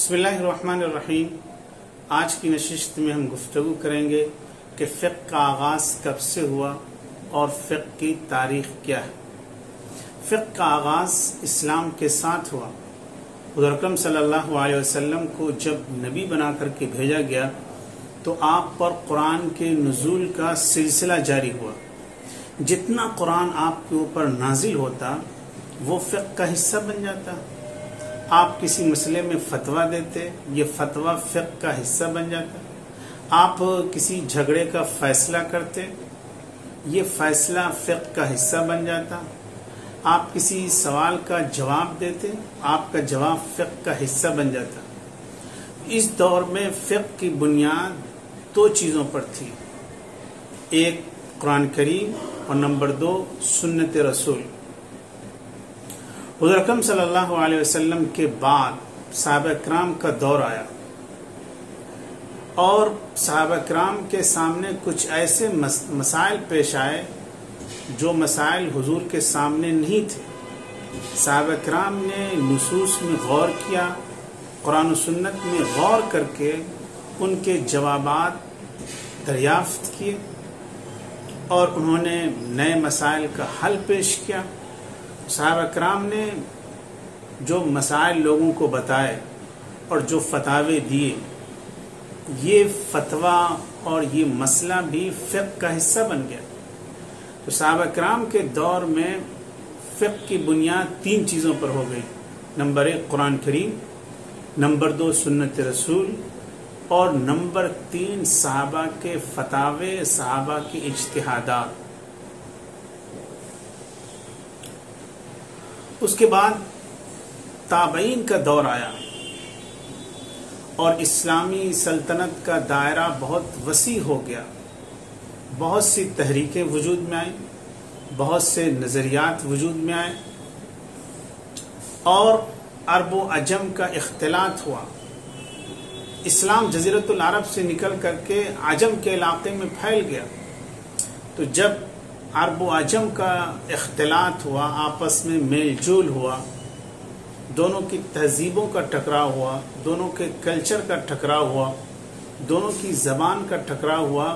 بسم اللہ الرحمن الرحیم۔ آج کی نشست میں ہم گفتگو کریں گے کہ فقہ کا آغاز کب سے ہوا اور فقہ کی تاریخ کیا ہے۔ فقہ کا آغاز اسلام کے ساتھ ہوا۔ حضور اکرم صلی اللہ علیہ وسلم کو جب نبی بنا کر کے بھیجا گیا تو آپ پر قرآن کے نزول کا سلسلہ جاری ہوا۔ جتنا قرآن آپ کے اوپر نازل ہوتا وہ فقہ کا حصہ بن جاتا۔ آپ کسی مسئلے میں فتویٰ دیتے، یہ فتویٰ فقہ کا حصہ بن جاتا۔ آپ کسی جھگڑے کا فیصلہ کرتے، یہ فیصلہ فقہ کا حصہ بن جاتا۔ آپ کسی سوال کا جواب دیتے، آپ کا جواب فقہ کا حصہ بن جاتا۔ اس دور میں فقہ کی بنیاد دو چیزوں پر تھی، ایک قرآن کریم اور نمبر 2 سنت رسول۔ حضور اکرم صلی اللہ علیہ وسلم کے بعد صحابہ کرام کا دور آیا اور صحابہ کرام کے سامنے کچھ ایسے مسائل پیش آئے جو مسائل حضور کے سامنے نہیں تھے۔ صحابہ کرام نے نصوص میں غور کیا، قرآن و سنت میں غور کر کے ان کے جوابات دریافت کیے اور انہوں نے نئے مسائل کا حل پیش کیا۔ صحابہ کرام نے جو مسائل لوگوں کو بتائے اور جو فتاوے دیے، یہ فتویٰ اور یہ مسئلہ بھی فقہ کا حصہ بن گیا۔ تو صحابہ کرام کے دور میں فقہ کی بنیاد 3 چیزوں پر ہو گئی، نمبر 1 قرآن کریم، نمبر 2 سنت رسول اور نمبر 3 صحابہ کے فتاوے، صحابہ کے اجتہادات۔ اس کے بعد تابعین کا دور آیا اور اسلامی سلطنت کا دائرہ بہت وسیع ہو گیا۔ بہت سی تحریکیں وجود میں آئیں، بہت سے نظریات وجود میں آئے اور عرب و عجم کا اختلاط ہوا۔ اسلام جزیرۃ العرب سے نکل کر کے عجم کے علاقے میں پھیل گیا۔ تو جب عرب و عجم کا اختلاط ہوا، آپس میں میل جول ہوا، دونوں کی تہذیبوں کا ٹکراؤ ہوا، دونوں کے کلچر کا ٹکراؤ ہوا، دونوں کی زبان کا ٹکراؤ ہوا،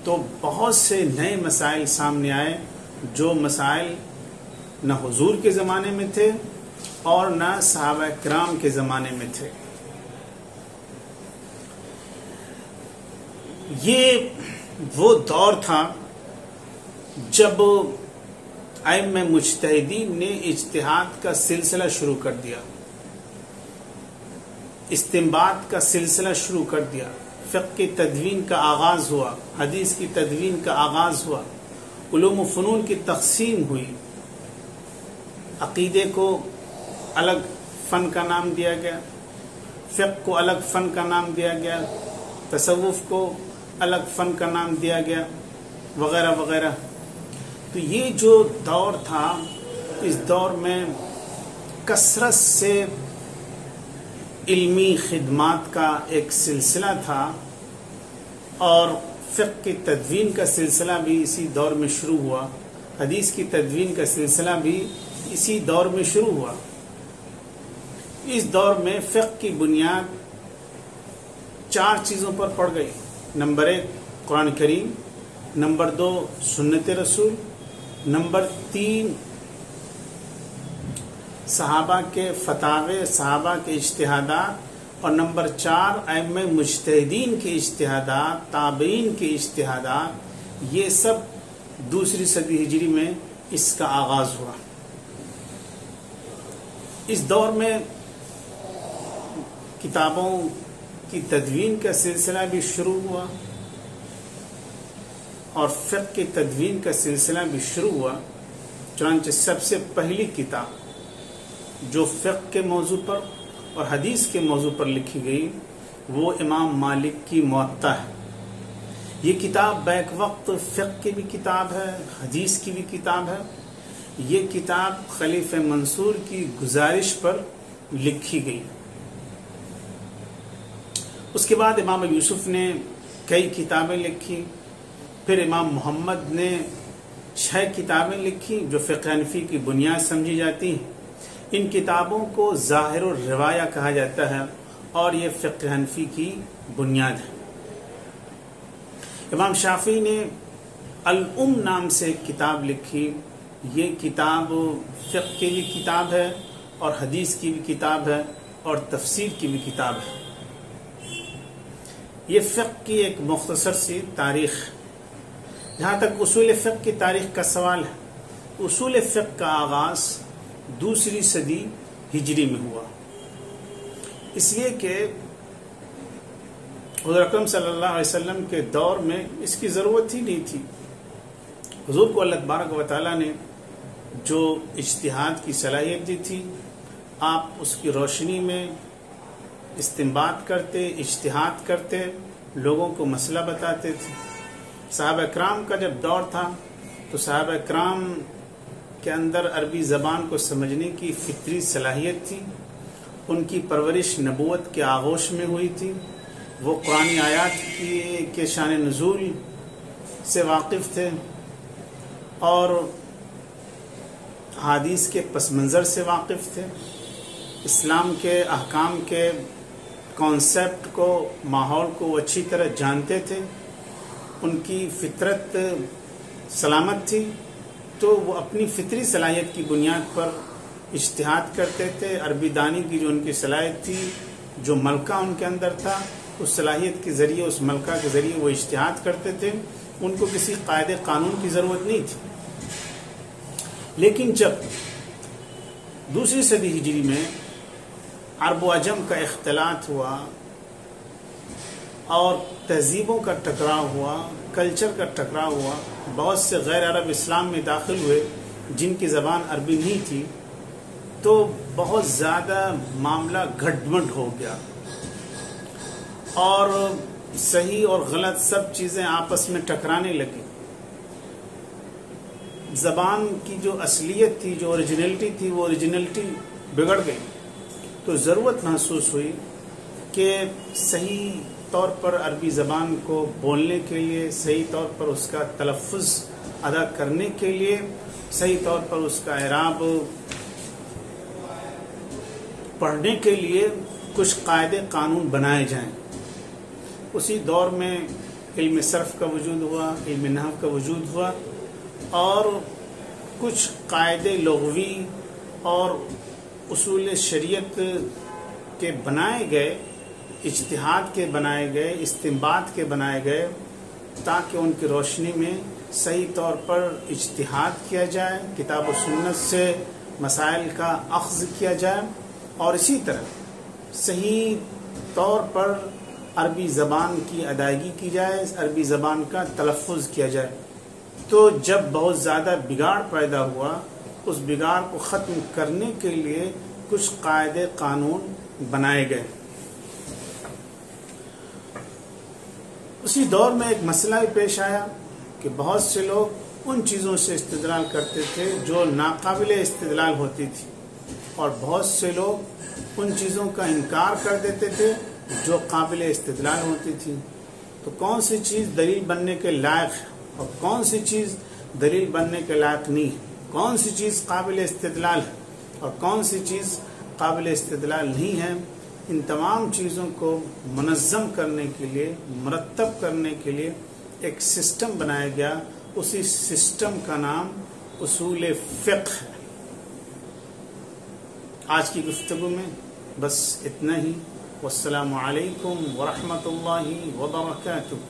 تو بہت سے نئے مسائل سامنے آئے جو مسائل نہ حضور کے زمانے میں تھے اور نہ صحابہ کرام کے زمانے میں تھے۔ یہ وہ دور تھا جب ائمہ مجتہدین نے اجتہاد کا سلسلہ شروع کر دیا، استنباط کا سلسلہ شروع کر دیا، فقہ کی تدوین کا آغاز ہوا، حدیث کی تدوین کا آغاز ہوا، علوم و فنون کی تقسیم ہوئی، عقیدے کو الگ فن کا نام دیا گیا، فقہ کو الگ فن کا نام دیا گیا، تصوف کو الگ فن کا نام دیا گیا، وغیرہ وغیرہ۔ تو یہ جو دور تھا، اس دور میں کثرت سے علمی خدمات کا ایک سلسلہ تھا اور فقہ کی تدوین کا سلسلہ بھی اسی دور میں شروع ہوا، حدیث کی تدوین کا سلسلہ بھی اسی دور میں شروع ہوا۔ اس دور میں فقہ کی بنیاد 4 چیزوں پر پڑ گئی، نمبر 1 قرآن کریم، نمبر 2 سنت رسول، نمبر 3 صحابہ کے فتاوے، صحابہ کے اجتہادات اور نمبر 4 ائمہ مجتہدین کے اجتہادات، تابعین کے اجتہادات۔ یہ سب 2 صدی ہجری میں اس کا آغاز ہوا۔ اس دور میں کتابوں کی تدوین کا سلسلہ بھی شروع ہوا اور فقہ کی تدوین کا سلسلہ بھی شروع ہوا۔ چنانچہ سب سے پہلی کتاب جو فقہ کے موضوع پر اور حدیث کے موضوع پر لکھی گئی وہ امام مالک کی موطا ہے۔ یہ کتاب بیک وقت فقہ کی بھی کتاب ہے، حدیث کی بھی کتاب ہے۔ یہ کتاب خلیفہ منصور کی گزارش پر لکھی گئی۔ اس کے بعد امام یوسف نے کئی کتابیں لکھی، پھر امام محمد نے 6 کتابیں لکھی جو فقہ حنفی کی بنیاد سمجھی جاتی ہیں۔ ان کتابوں کو ظاہر الروایہ کہا جاتا ہے اور یہ فقہ حنفی کی بنیاد ہے۔ امام شافعی نے الام نام سے ایک کتاب لکھی۔ یہ کتاب فقہ کی بھی کتاب ہے اور حدیث کی بھی کتاب ہے اور تفسیر کی بھی کتاب ہے۔ یہ فقہ کی ایک مختصر سی تاریخ۔ جہاں تک اصول فقہ کی تاریخ کا سوال ہے، اصول فقہ کا آغاز 2 صدی ہجری میں ہوا، اس لیے کہ حضور اکرم صلی اللہ علیہ وسلم کے دور میں اس کی ضرورت ہی نہیں تھی۔ حضور کو اللہ تبارک و تعالیٰ نے جو اجتہاد کی صلاحیت دی تھی، آپ اس کی روشنی میں استنباط کرتے، اجتہاد کرتے، لوگوں کو مسئلہ بتاتے تھے۔ صحابہ کرام کا جب دور تھا تو صحابہ کرام کے اندر عربی زبان کو سمجھنے کی فطری صلاحیت تھی، ان کی پرورش نبوت کے آغوش میں ہوئی تھی، وہ قرآنی آیات کے شان نزول سے واقف تھے اور حدیث کے پس منظر سے واقف تھے، اسلام کے احکام کے کانسیپٹ کو، ماحول کو وہ اچھی طرح جانتے تھے، ان کی فطرت سلامت تھی، تو وہ اپنی فطری صلاحیت کی بنیاد پر اجتہاد کرتے تھے۔ عربی دانی کی جو ان کی صلاحیت تھی، جو ملکہ ان کے اندر تھا، اس صلاحیت کے ذریعے، اس ملکہ کے ذریعے وہ اجتہاد کرتے تھے، ان کو کسی قاعدے قانون کی ضرورت نہیں تھی۔ لیکن جب 2 صدی ہجری میں عرب و عجم کا اختلاط ہوا اور تہذیبوں کا ٹکراؤ ہوا، کلچر کا ٹکراؤ ہوا، بہت سے غیر عرب اسلام میں داخل ہوئے جن کی زبان عربی نہیں تھی، تو بہت زیادہ معاملہ گھٹمٹ ہو گیا اور صحیح اور غلط سب چیزیں آپس میں ٹکرانے لگی۔ زبان کی جو اصلیت تھی، جو اوریجنلٹی تھی، وہ اوریجنلٹی بگڑ گئی، تو ضرورت محسوس ہوئی کہ صحیح طور پر عربی زبان کو بولنے کے لیے، صحیح طور پر اس کا تلفظ ادا کرنے کے لیے، صحیح طور پر اس کا اعراب پڑھنے کے لیے کچھ قاعدے قانون بنائے جائیں۔ اسی دور میں علم صرف کا وجود ہوا، علم نحو کا وجود ہوا اور کچھ قاعدے لغوی اور اصول شریعت کے بنائے گئے، اجتہاد کے بنائے گئے، استنباط کے بنائے گئے، تاکہ ان کی روشنی میں صحیح طور پر اجتہاد کیا جائے، کتاب و سنت سے مسائل کا اخذ کیا جائے اور اسی طرح صحیح طور پر عربی زبان کی ادائیگی کی جائے، عربی زبان کا تلفظ کیا جائے۔ تو جب بہت زیادہ بگاڑ پیدا ہوا، اس بگاڑ کو ختم کرنے کے لیے کچھ قاعدے قانون بنائے گئے۔ اسی دور میں ایک مسئلہ بھی پیش آیا کہ بہت سے لوگ ان چیزوں سے استدلال کرتے تھے جو ناقابل استدلال ہوتی تھی، اور بہت سے لوگ ان چیزوں کا انکار کر دیتے تھے جو قابل استدلال ہوتی تھی۔ تو کون سی چیز دلیل بننے کے لائق ہے اور کون سی چیز دلیل بننے کے لائق نہیں ہے، کون سی چیز قابل استدلال ہے اور کون سی چیز قابل استدلال نہیں ہے، ان تمام چیزوں کو منظم کرنے کے لیے، مرتب کرنے کے لیے ایک سسٹم بنایا گیا۔ اسی سسٹم کا نام اصول فقہ ہے۔ آج کی گفتگو میں بس اتنا ہی۔ والسلام علیکم ورحمۃ اللہ وبرکاتہ۔